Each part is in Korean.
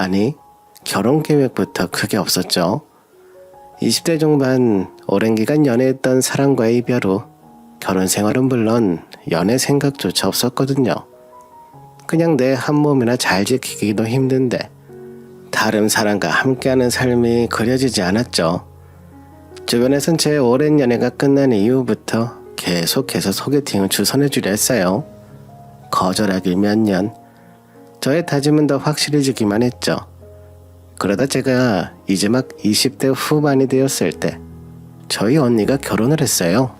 아니, 결혼 계획부터 크게 없었죠. 20대 중반 오랜 기간 연애했던 사람과의 이별 후 결혼 생활은 물론 연애 생각조차 없었거든요. 그냥 내 한 몸이나 잘 지키기도 힘든데 다른 사람과 함께하는 삶이 그려지지 않았죠. 주변에선 제 오랜 연애가 끝난 이후부터 계속해서 소개팅을 주선해주려 했어요. 거절하기 몇 년, 저의 다짐은 더 확실해지기만 했죠. 그러다 제가 이제 막 20대 후반이 되었을 때 저희 언니가 결혼을 했어요.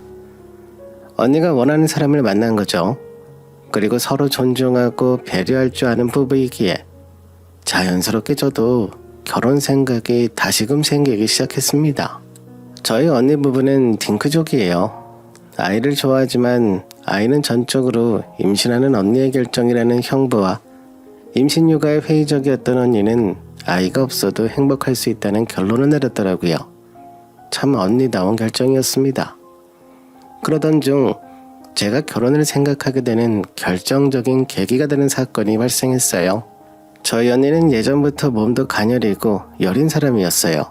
언니가 원하는 사람을 만난 거죠. 그리고 서로 존중하고 배려할 줄 아는 부부이기에 자연스럽게 저도 결혼 생각이 다시금 생기기 시작했습니다. 저희 언니 부부는 딩크족이에요. 아이를 좋아하지만 아이는 전적으로 임신하는 언니의 결정이라는 형부와 임신 육아에 회의적이었던 언니는 아이가 없어도 행복할 수 있다는 결론을 내렸더라고요. 참 언니다운 결정이었습니다. 그러던 중 제가 결혼을 생각하게 되는 결정적인 계기가 되는 사건이 발생했어요. 저희 언니는 예전부터 몸도 가녀리고 여린 사람이었어요.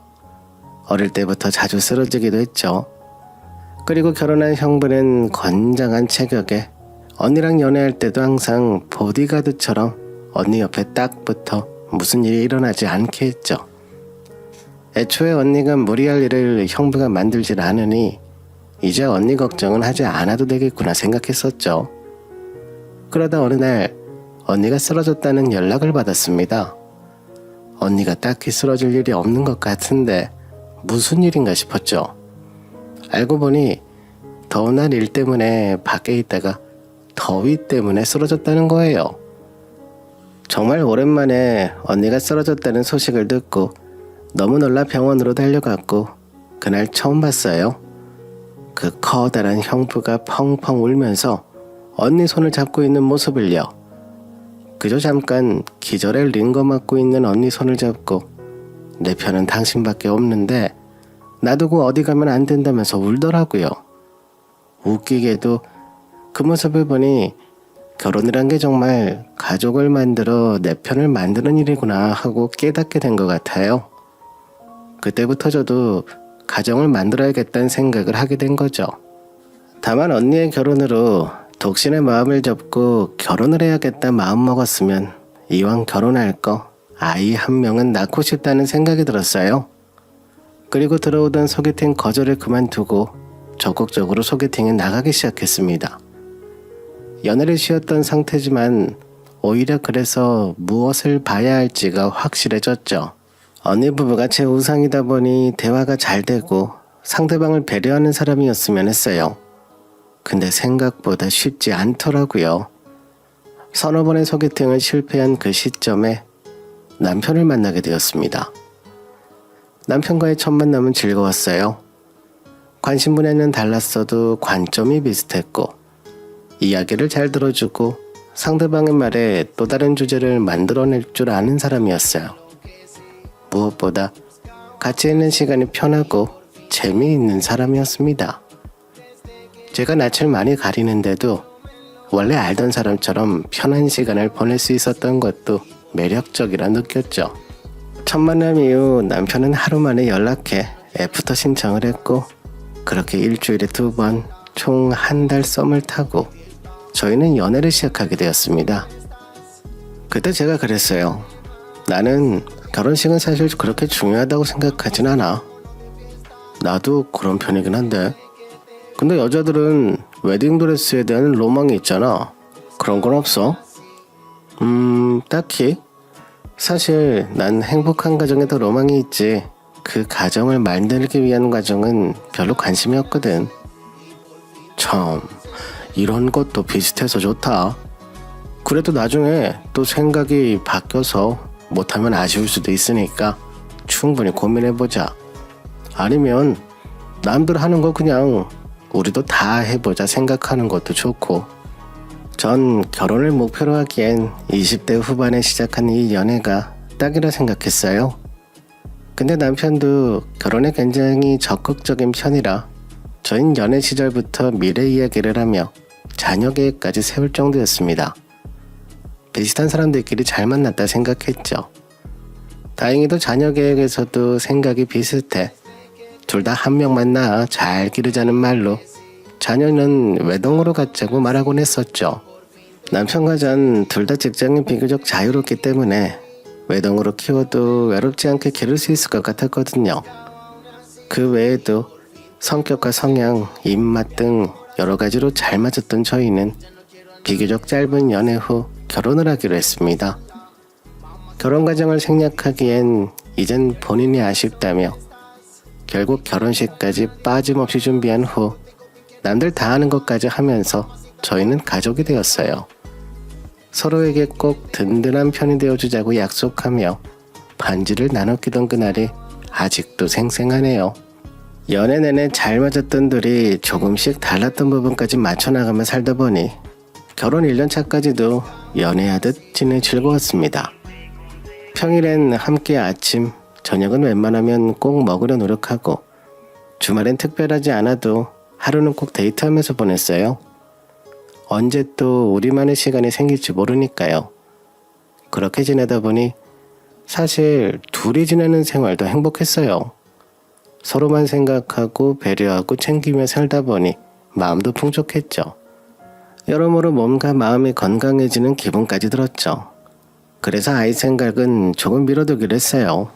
어릴 때부터 자주 쓰러지기도 했죠. 그리고 결혼한 형부는 건장한 체격에 언니랑 연애할 때도 항상 보디가드처럼 언니 옆에 딱 붙어 무슨 일이 일어나지 않게 했죠. 애초에 언니가 무리할 일을 형부가 만들질 않으니 이제 언니 걱정은 하지 않아도 되겠구나 생각했었죠. 그러다 어느 날 언니가 쓰러졌다는 연락을 받았습니다. 언니가 딱히 쓰러질 일이 없는 것 같은데 무슨 일인가 싶었죠. 알고 보니 더운 날 일 때문에 밖에 있다가 더위 때문에 쓰러졌다는 거예요. 정말 오랜만에 언니가 쓰러졌다는 소식을 듣고 너무 놀라 병원으로 달려갔고 그날 처음 봤어요. 그 커다란 형부가 펑펑 울면서 언니 손을 잡고 있는 모습을요. 그저 잠깐 기절에 링거 맞고 있는 언니 손을 잡고 내 편은 당신밖에 없는데 놔두고 어디 가면 안 된다면서 울더라고요. 웃기게도 그 모습을 보니 결혼이란 게 정말 가족을 만들어 내 편을 만드는 일이구나 하고 깨닫게 된 것 같아요. 그때부터 저도 가정을 만들어야겠다는 생각을 하게 된 거죠. 다만 언니의 결혼으로 독신의 마음을 접고 결혼을 해야겠다 마음 먹었으면 이왕 결혼할 거 아이 한 명은 낳고 싶다는 생각이 들었어요. 그리고 들어오던 소개팅 거절을 그만두고 적극적으로 소개팅에 나가기 시작했습니다. 연애를 쉬었던 상태지만 오히려 그래서 무엇을 봐야 할지가 확실해졌죠. 언니 부부가 제 우상이다 보니 대화가 잘 되고 상대방을 배려하는 사람이었으면 했어요. 근데 생각보다 쉽지 않더라고요. 서너 번의 소개팅을 실패한 그 시점에 남편을 만나게 되었습니다. 남편과의 첫 만남은 즐거웠어요. 관심 분야는 달랐어도 관점이 비슷했고 이야기를 잘 들어주고 상대방의 말에 또 다른 주제를 만들어낼 줄 아는 사람이었어요. 무엇보다 같이 있는 시간이 편하고 재미있는 사람이었습니다. 제가 낯을 많이 가리는데도 원래 알던 사람처럼 편한 시간을 보낼 수 있었던 것도 매력적이라 느꼈죠. 첫 만남 이후 남편은 하루 만에 연락해 애프터 신청을 했고 그렇게 일주일에 2번 총 한 달 썸을 타고 저희는 연애를 시작하게 되었습니다. 그때 제가 그랬어요. 나는 결혼식은 사실 그렇게 중요하다고 생각하진 않아. 나도 그런 편이긴 한데 근데 여자들은 웨딩드레스에 대한 로망이 있잖아. 그런 건 없어? 딱히. 사실 난 행복한 가정에 더 로망이 있지 그 가정을 만들기 위한 과정은 별로 관심이 없거든. 참, 이런 것도 비슷해서 좋다. 그래도 나중에 또 생각이 바뀌어서 못하면 아쉬울 수도 있으니까 충분히 고민해보자. 아니면 남들 하는 거 그냥 우리도 다 해보자 생각하는 것도 좋고. 전 결혼을 목표로 하기엔 20대 후반에 시작한 이 연애가 딱이라 생각했어요. 근데 남편도 결혼에 굉장히 적극적인 편이라 저희는 연애 시절부터 미래 이야기를 하며 자녀 계획까지 세울 정도였습니다. 비슷한 사람들끼리 잘 만났다 생각했죠. 다행히도 자녀 계획에서도 생각이 비슷해. 둘 다 한 명만 낳아 잘 기르자는 말로 자녀는 외동으로 갖자고 말하곤 했었죠. 남편과 전 둘 다 직장이 비교적 자유롭기 때문에 외동으로 키워도 외롭지 않게 기를 수 있을 것 같았거든요. 그 외에도 성격과 성향, 입맛 등 여러 가지로 잘 맞았던 저희는 비교적 짧은 연애 후 결혼을 하기로 했습니다. 결혼 과정을 생략하기엔 이젠 본인이 아쉽다며 결국 결혼식까지 빠짐없이 준비한 후 남들 다 하는 것까지 하면서 저희는 가족이 되었어요. 서로에게 꼭 든든한 편이 되어주자고 약속하며 반지를 나눠 끼던 그날이 아직도 생생하네요. 연애 내내 잘 맞았던 둘이 조금씩 달랐던 부분까지 맞춰나가며 살다 보니 결혼 1년 차까지도 연애하듯 지내 즐거웠습니다. 평일엔 함께 아침, 저녁은 웬만하면 꼭 먹으려 노력하고 주말엔 특별하지 않아도 하루는 꼭 데이트하면서 보냈어요. 언제 또 우리만의 시간이 생길지 모르니까요. 그렇게 지내다 보니 사실 둘이 지내는 생활도 행복했어요. 서로만 생각하고 배려하고 챙기며 살다 보니 마음도 풍족했죠. 여러모로 몸과 마음이 건강해지는 기분까지 들었죠. 그래서 아이 생각은 조금 미뤄두기로 했어요.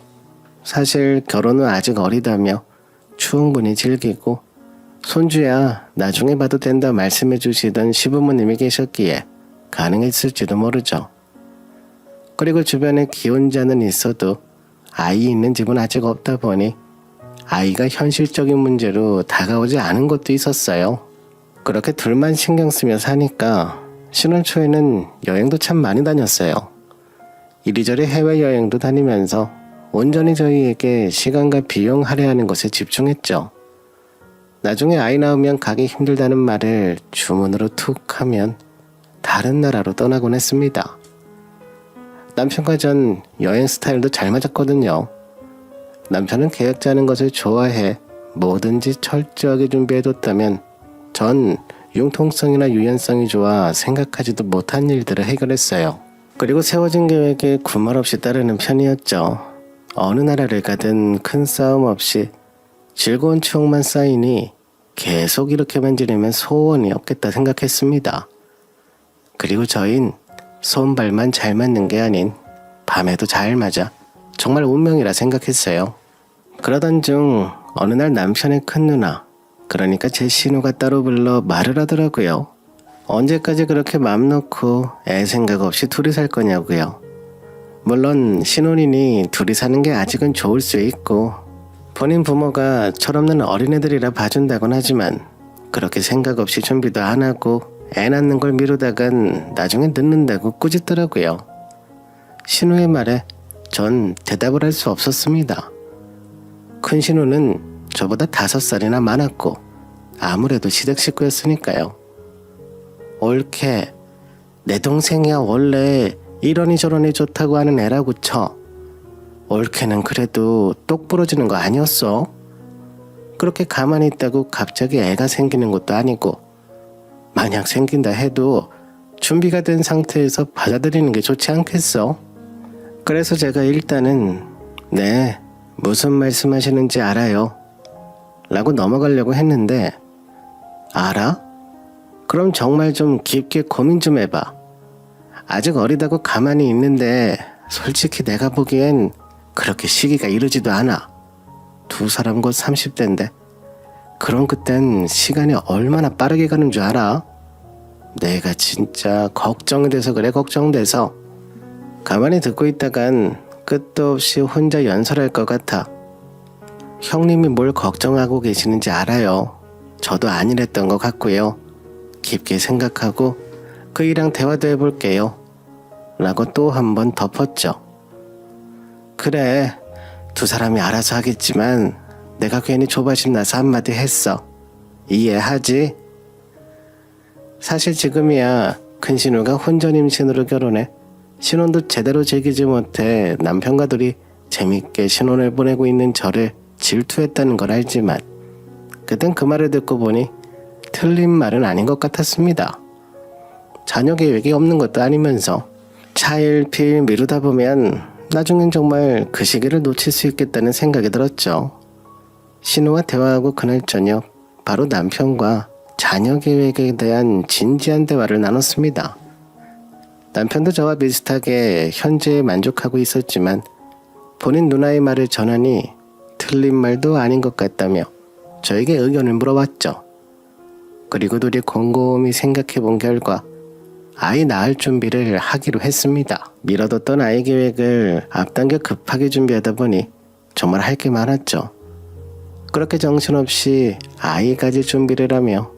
사실 결혼은 아직 어리다며 충분히 즐기고 손주야 나중에 봐도 된다 말씀해 주시던 시부모님이 계셨기에 가능했을지도 모르죠. 그리고 주변에 기혼자는 있어도 아이 있는 집은 아직 없다 보니 아이가 현실적인 문제로 다가오지 않은 것도 있었어요. 그렇게 둘만 신경 쓰며 사니까 신혼 초에는 여행도 참 많이 다녔어요. 이리저리 해외여행도 다니면서 온전히 저희에게 시간과 비용 할애하는 것에 집중했죠. 나중에 아이 낳으면 가기 힘들다는 말을 주문으로 툭 하면 다른 나라로 떠나곤 했습니다. 남편과 전 여행 스타일도 잘 맞았거든요. 남편은 계획 짜는 것을 좋아해 뭐든지 철저하게 준비해뒀다면 전 융통성이나 유연성이 좋아 생각하지도 못한 일들을 해결했어요. 그리고 세워진 계획에 군말 없이 따르는 편이었죠. 어느 나라를 가든 큰 싸움 없이 즐거운 추억만 쌓이니 계속 이렇게만 지내면 소원이 없겠다 생각했습니다. 그리고 저흰 손발만 잘 맞는 게 아닌 밤에도 잘 맞아 정말 운명이라 생각했어요. 그러던 중 어느 날 남편의 큰 누나, 그러니까 제 신우가 따로 불러 말을 하더라고요. 언제까지 그렇게 맘 놓고 애 생각 없이 둘이 살 거냐고요. 물론 신혼이니 둘이 사는 게 아직은 좋을 수 있고 본인 부모가 철없는 어린애들이라 봐준다곤 하지만 그렇게 생각 없이 준비도 안 하고 애 낳는 걸 미루다간 나중에 늦는다고 꾸짖더라고요. 신우의 말에 전 대답을 할 수 없었습니다. 큰 신우는 저보다 5살이나 많았고 아무래도 시댁 식구였으니까요. 옳게 내 동생이야 원래 이러니 저러니 좋다고 하는 애라고 쳐. 옳게는 그래도 똑 부러지는 거 아니었어? 그렇게 가만히 있다고 갑자기 애가 생기는 것도 아니고 만약 생긴다 해도 준비가 된 상태에서 받아들이는 게 좋지 않겠어? 그래서 제가 일단은 네, 무슨 말씀하시는지 알아요 라고 넘어가려고 했는데 알아? 그럼 정말 좀 깊게 고민 좀 해봐. 아직 어리다고 가만히 있는데 솔직히 내가 보기엔 그렇게 시기가 이르지도 않아. 두 사람 곧 30대인데 그럼 그땐 시간이 얼마나 빠르게 가는 줄 알아? 내가 진짜 걱정이 돼서 그래. 걱정돼서. 가만히 듣고 있다간 끝도 없이 혼자 연설할 것 같아. 형님이 뭘 걱정하고 계시는지 알아요. 저도 아니랬던 것 같고요. 깊게 생각하고 그이랑 대화도 해볼게요 라고 또 한 번 덮었죠. 그래, 두 사람이 알아서 하겠지만 내가 괜히 조바심 나서 한마디 했어. 이해하지? 사실 지금이야 큰 신우가 혼전 임신으로 결혼해 신혼도 제대로 즐기지 못해 남편과 둘이 재밌게 신혼을 보내고 있는 저를 질투했다는 걸 알지만 그땐 그 말을 듣고 보니 틀린 말은 아닌 것 같았습니다. 자녀 계획이 없는 것도 아니면서 차일피일 미루다 보면 나중엔 정말 그 시기를 놓칠 수 있겠다는 생각이 들었죠. 신우와 대화하고 그날 저녁 바로 남편과 자녀 계획에 대한 진지한 대화를 나눴습니다. 남편도 저와 비슷하게 현재에 만족하고 있었지만 본인 누나의 말을 전하니 틀린 말도 아닌 것 같다며 저에게 의견을 물어봤죠. 그리고 둘이 곰곰이 생각해 본 결과 아이 낳을 준비를 하기로 했습니다. 미뤄뒀던 아이 계획을 앞당겨 급하게 준비하다 보니 정말 할 게 많았죠. 그렇게 정신없이 아이 가질 준비를 하며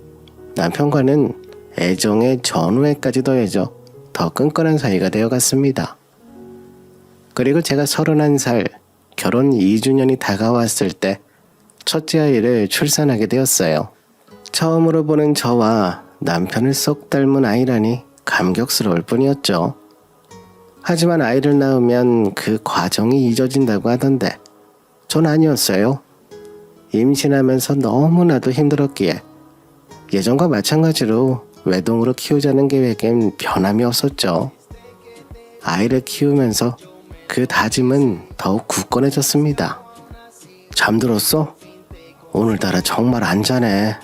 남편과는 애정의 전우애까지 더해져 더 끈끈한 사이가 되어갔습니다. 그리고 제가 31살, 결혼 2주년이 다가왔을 때 첫째 아이를 출산하게 되었어요. 처음으로 보는 저와 남편을 쏙 닮은 아이라니 감격스러울 뿐이었죠. 하지만 아이를 낳으면 그 과정이 잊어진다고 하던데 전 아니었어요. 임신하면서 너무나도 힘들었기에 예전과 마찬가지로 외동으로 키우자는 계획엔 변함이 없었죠. 아이를 키우면서 그 다짐은 더욱 굳건해졌습니다. 잠들었어? 오늘따라 정말 안 자네.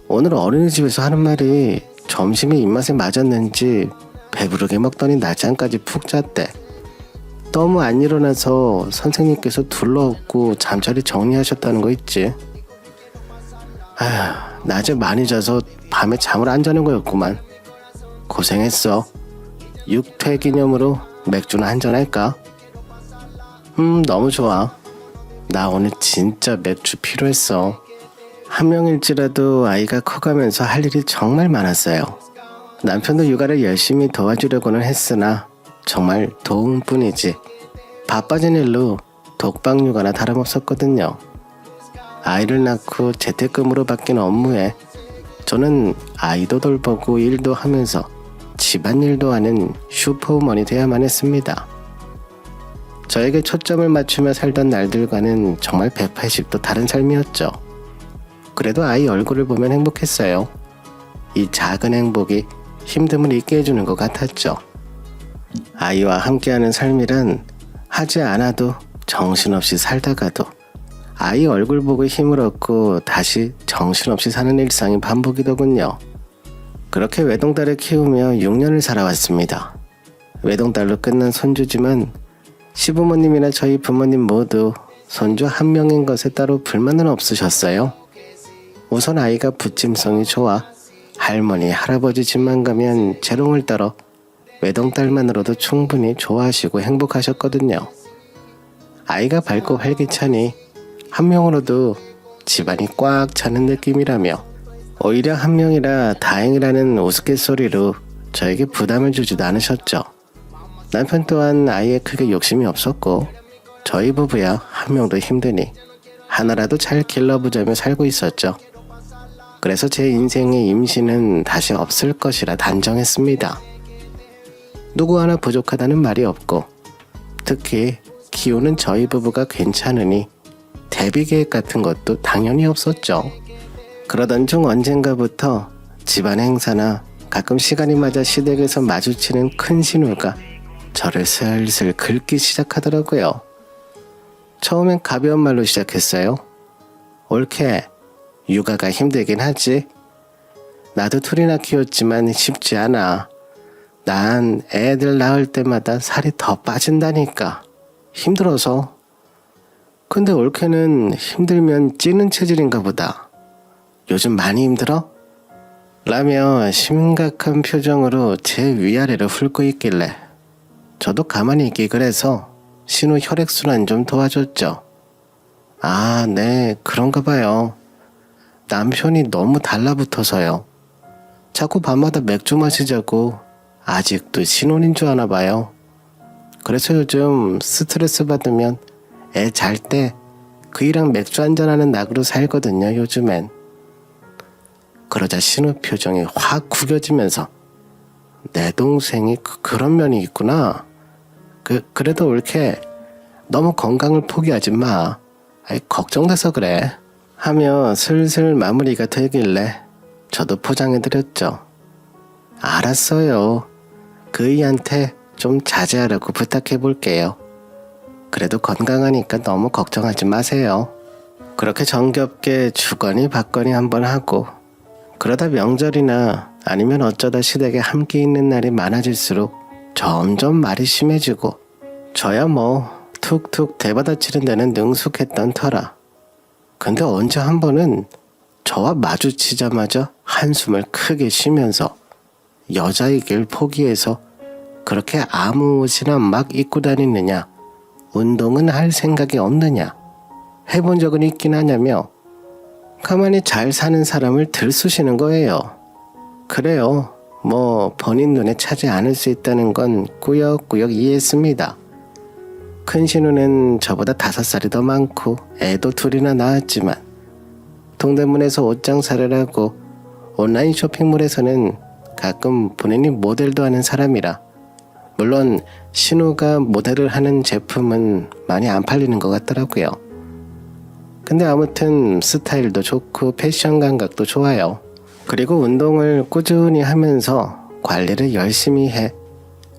오늘 어린이집에서 하는 말이 점심이 입맛에 맞았는지 배부르게 먹더니 낮잠까지 푹 잤대. 너무 안 일어나서 선생님께서 둘러엎고 잠자리 정리하셨다는 거 있지. 아휴, 낮에 많이 자서 밤에 잠을 안 자는 거였구만. 고생했어. 육퇴 기념으로 맥주나 한잔 할까? 너무 좋아. 나 오늘 진짜 맥주 필요했어. 한 명일지라도 아이가 커가면서 할 일이 정말 많았어요. 남편도 육아를 열심히 도와주려고는 했으나 정말 도움뿐이지 바빠진 일로 독박 육아나 다름없었거든요. 아이를 낳고 재택근무로 바뀐 업무에 저는 아이도 돌보고 일도 하면서 집안일도 하는 슈퍼우먼이 돼야만 했습니다. 저에게 초점을 맞추며 살던 날들과는 정말 180도 다른 삶이었죠. 그래도 아이 얼굴을 보면 행복했어요. 이 작은 행복이 힘듦을 잊게 해주는 것 같았죠. 아이와 함께하는 삶이란 하지 않아도 정신없이 살다가도 아이 얼굴 보고 힘을 얻고 다시 정신없이 사는 일상이 반복이더군요. 그렇게 외동딸을 키우며 6년을 살아왔습니다. 외동딸로 끝난 손주지만 시부모님이나 저희 부모님 모두 손주 한 명인 것에 따로 불만은 없으셨어요. 우선 아이가 부침성이 좋아 할머니, 할아버지 집만 가면 재롱을 떨어 외동딸만으로도 충분히 좋아하시고 행복하셨거든요. 아이가 밝고 활기차니 한 명으로도 집안이 꽉 차는 느낌이라며 오히려 한 명이라 다행이라는 우스갯소리로 저에게 부담을 주지도 않으셨죠. 남편 또한 아이에 크게 욕심이 없었고 저희 부부야 한 명도 힘드니 하나라도 잘 길러보자며 살고 있었죠. 그래서 제 인생의 임신은 다시 없을 것이라 단정했습니다. 누구 하나 부족하다는 말이 없고 특히 키우는 저희 부부가 괜찮으니 대비 계획 같은 것도 당연히 없었죠. 그러던 중 언젠가부터 집안 행사나 가끔 시간이 맞아 시댁에서 마주치는 큰 신우가 저를 슬슬 긁기 시작하더라고요. 처음엔 가벼운 말로 시작했어요. 옳게 육아가 힘들긴 하지. 나도 둘이나 키웠지만 쉽지 않아. 난 애들 낳을 때마다 살이 더 빠진다니까. 힘들어서. 근데 옳게는 힘들면 찌는 체질인가 보다. 요즘 많이 힘들어? 라며 심각한 표정으로 제 위아래를 훑고 있길래 저도 가만히 있기 그래서 신우 혈액순환 좀 도와줬죠. 아, 네, 그런가 봐요. 남편이 너무 달라붙어서요. 자꾸 밤마다 맥주 마시자고 아직도 신혼인 줄 아나 봐요. 그래서 요즘 스트레스 받으면 애 잘 때 그이랑 맥주 한잔하는 낙으로 살거든요, 요즘엔. 그러자 신우 표정이 확 구겨지면서 내 동생이 그런 면이 있구나. 그래도 옳게 너무 건강을 포기하지 마. 걱정돼서 그래. 하며 슬슬 마무리가 되길래 저도 포장해드렸죠. 알았어요. 그이한테 좀 자제하라고 부탁해 볼게요. 그래도 건강하니까 너무 걱정하지 마세요. 그렇게 정겹게 주거니 받거니 한번 하고, 그러다 명절이나 아니면 어쩌다 시댁에 함께 있는 날이 많아질수록 점점 말이 심해지고, 저야 뭐 툭툭 대받아치는 데는 능숙했던 터라. 근데 언제 한 번은 저와 마주치자마자 한숨을 크게 쉬면서 여자이길 포기해서 그렇게 아무 옷이나 막 입고 다니느냐, 운동은 할 생각이 없느냐, 해본 적은 있긴 하냐며 가만히 잘 사는 사람을 들쑤시는 거예요. 그래요. 뭐 본인 눈에 차지 않을 수 있다는 건 꾸역꾸역 이해했습니다. 큰 신우는 저보다 5살이 더 많고 애도 2이나 낳았지만 동대문에서 옷장사를 하고 온라인 쇼핑몰에서는 가끔 본인이 모델도 하는 사람이라, 물론 신우가 모델을 하는 제품은 많이 안 팔리는 것 같더라고요. 근데 아무튼 스타일도 좋고 패션 감각도 좋아요. 그리고 운동을 꾸준히 하면서 관리를 열심히 해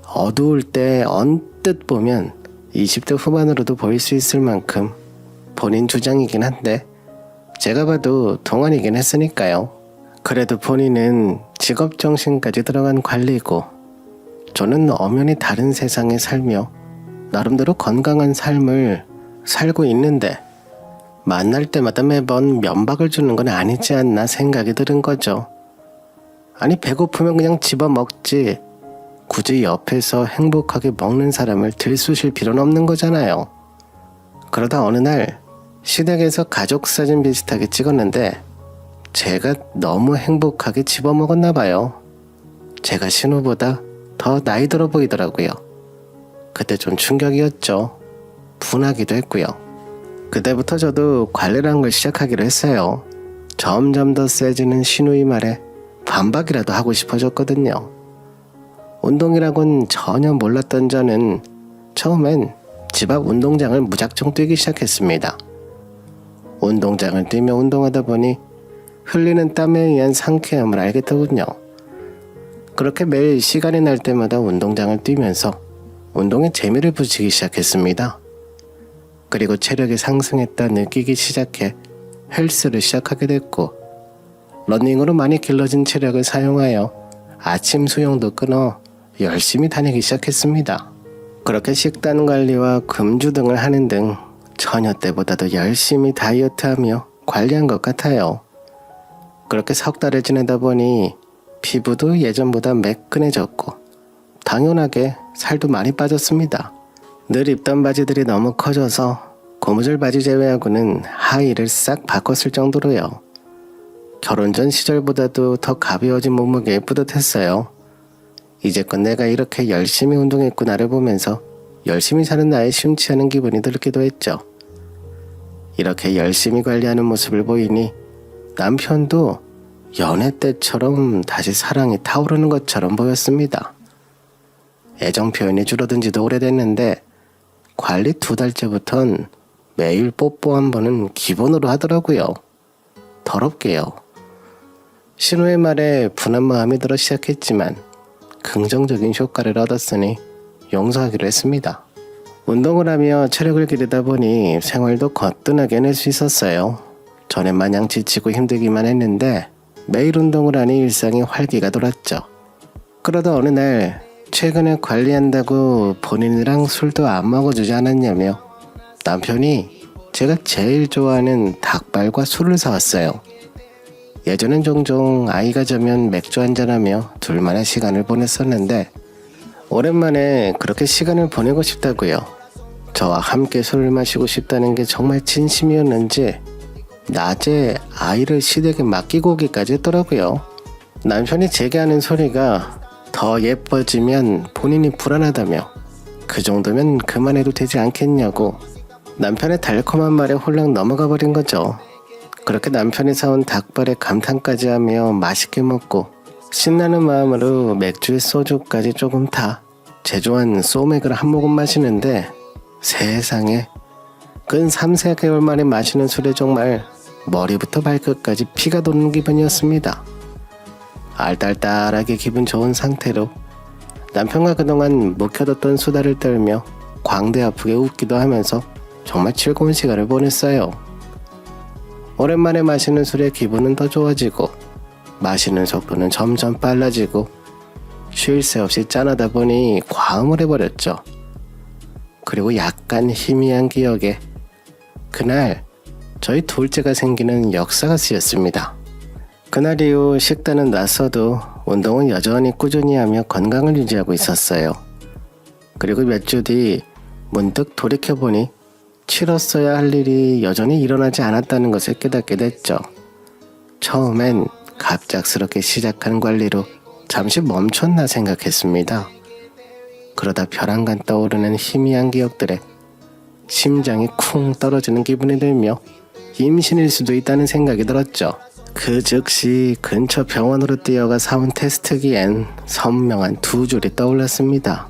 어두울 때 언뜻 보면 20대 후반으로도 보일 수 있을 만큼 본인 주장이긴 한데 제가 봐도 동안이긴 했으니까요. 그래도 본인은 직업정신까지 들어간 관리고 저는 엄연히 다른 세상에 살며 나름대로 건강한 삶을 살고 있는데 만날 때마다 매번 면박을 주는 건 아니지 않나 생각이 드는 거죠. 아니 배고프면 그냥 집어먹지 굳이 옆에서 행복하게 먹는 사람을 들쑤실 필요는 없는 거잖아요. 그러다 어느 날 시댁에서 가족 사진 비슷하게 찍었는데 제가 너무 행복하게 집어먹었나 봐요. 제가 신우보다 더 나이 들어 보이더라고요. 그때 좀 충격이었죠. 분하기도 했고요. 그때부터 저도 관리라는 걸 시작하기로 했어요. 점점 더 세지는 신우의 말에 반박이라도 하고 싶어졌거든요. 운동이라곤 전혀 몰랐던 저는 처음엔 집 앞 운동장을 무작정 뛰기 시작했습니다. 운동장을 뛰며 운동하다 보니 흘리는 땀에 의한 상쾌함을 알겠더군요. 그렇게 매일 시간이 날 때마다 운동장을 뛰면서 운동에 재미를 붙이기 시작했습니다. 그리고 체력이 상승했다 느끼기 시작해 헬스를 시작하게 됐고, 러닝으로 많이 길러진 체력을 사용하여 아침 수영도 끊어 열심히 다니기 시작했습니다. 그렇게 식단 관리와 금주 등을 하는 등 처녀 때보다도 열심히 다이어트하며 관리한 것 같아요. 그렇게 3달을 지내다 보니 피부도 예전보다 매끈해졌고 당연하게 살도 많이 빠졌습니다. 늘 입던 바지들이 너무 커져서 고무줄 바지 제외하고는 하의를 싹 바꿨을 정도로요. 결혼 전 시절보다도 더 가벼워진 몸무게에 뿌듯했어요. 이제껏 내가 이렇게 열심히 운동했구나를 보면서 열심히 사는 나에 심취하는 기분이 들기도 했죠. 이렇게 열심히 관리하는 모습을 보이니 남편도 연애 때처럼 다시 사랑이 타오르는 것처럼 보였습니다. 애정 표현이 줄어든 지도 오래됐는데 관리 2달째부턴 매일 뽀뽀 한 번은 기본으로 하더라고요. 더럽게요. 신우의 말에 분한 마음이 들어 시작했지만 긍정적인 효과를 얻었으니 용서하기로 했습니다. 운동을 하며 체력을 기르다 보니 생활도 거뜬하게 해낼 수 있었어요. 전에 마냥 지치고 힘들기만 했는데 매일 운동을 하니 일상이 활기가 돌았죠. 그러다 어느 날 최근에 관리한다고 본인이랑 술도 안 먹어주지 않았냐며 남편이 제가 제일 좋아하는 닭발과 술을 사왔어요. 예전엔 종종 아이가 자면 맥주 한잔하며 둘만의 시간을 보냈었는데 오랜만에 그렇게 시간을 보내고 싶다고요. 저와 함께 술을 마시고 싶다는 게 정말 진심이었는지 낮에 아이를 시댁에 맡기고 오기까지 했더라고요. 남편이 제게 하는 소리가 더 예뻐지면 본인이 불안하다며 그 정도면 그만해도 되지 않겠냐고 남편의 달콤한 말에 홀랑 넘어가 버린 거죠. 그렇게 남편이 사온 닭발에 감탄까지 하며 맛있게 먹고 신나는 마음으로 맥주에 소주까지 조금 타 제조한 소맥을 한 모금 마시는데 세상에 근 3-4개월 만에 마시는 술에 정말 머리부터 발끝까지 피가 도는 기분이었습니다. 알딸딸하게 기분 좋은 상태로 남편과 그동안 묵혀뒀던 수다를 떨며 광대 아프게 웃기도 하면서 정말 즐거운 시간을 보냈어요. 오랜만에 마시는 술에 기분은 더 좋아지고 마시는 속도는 점점 빨라지고 쉴 새 없이 짠하다 보니 과음을 해버렸죠. 그리고 약간 희미한 기억에 그날 저희 둘째가 생기는 역사가 쓰였습니다. 그날 이후 식단은 놨어도 운동은 여전히 꾸준히 하며 건강을 유지하고 있었어요. 그리고 몇 주 뒤 문득 돌이켜보니 치렀어야 할 일이 여전히 일어나지 않았다는 것을 깨닫게 됐죠. 처음엔 갑작스럽게 시작한 관리로 잠시 멈췄나 생각했습니다. 그러다 벼랑간 떠오르는 희미한 기억들에 심장이 쿵 떨어지는 기분이 들며 임신일 수도 있다는 생각이 들었죠. 그 즉시 근처 병원으로 뛰어가 사온 테스트기엔 선명한 두 줄이 떠올랐습니다.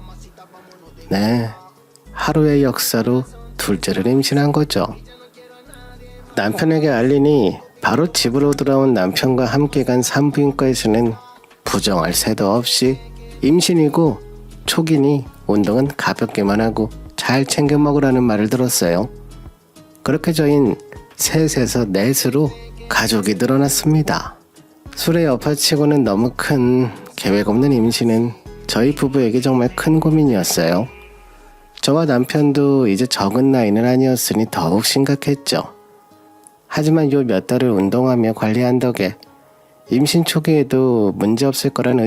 네, 하루의 역사로 둘째를 임신한 거죠. 남편에게 알리니 바로 집으로 돌아온 남편과 함께 간 산부인과에서는 부정할 새도 없이 임신이고 초기니 운동은 가볍게만 하고 잘 챙겨 먹으라는 말을 들었어요. 그렇게 저흰 셋에서 넷으로 가족이 늘어났습니다. 술에 엎어치고는 너무 큰 계획 없는 임신은 저희 부부에게 정말 큰 고민이었어요. 저와 남편도 이제 적은 나이는 아니었으니 더욱 심각했죠. 하지만 요 몇 달을 운동하며 관리한 덕에 임신 초기에도 문제없을 거라는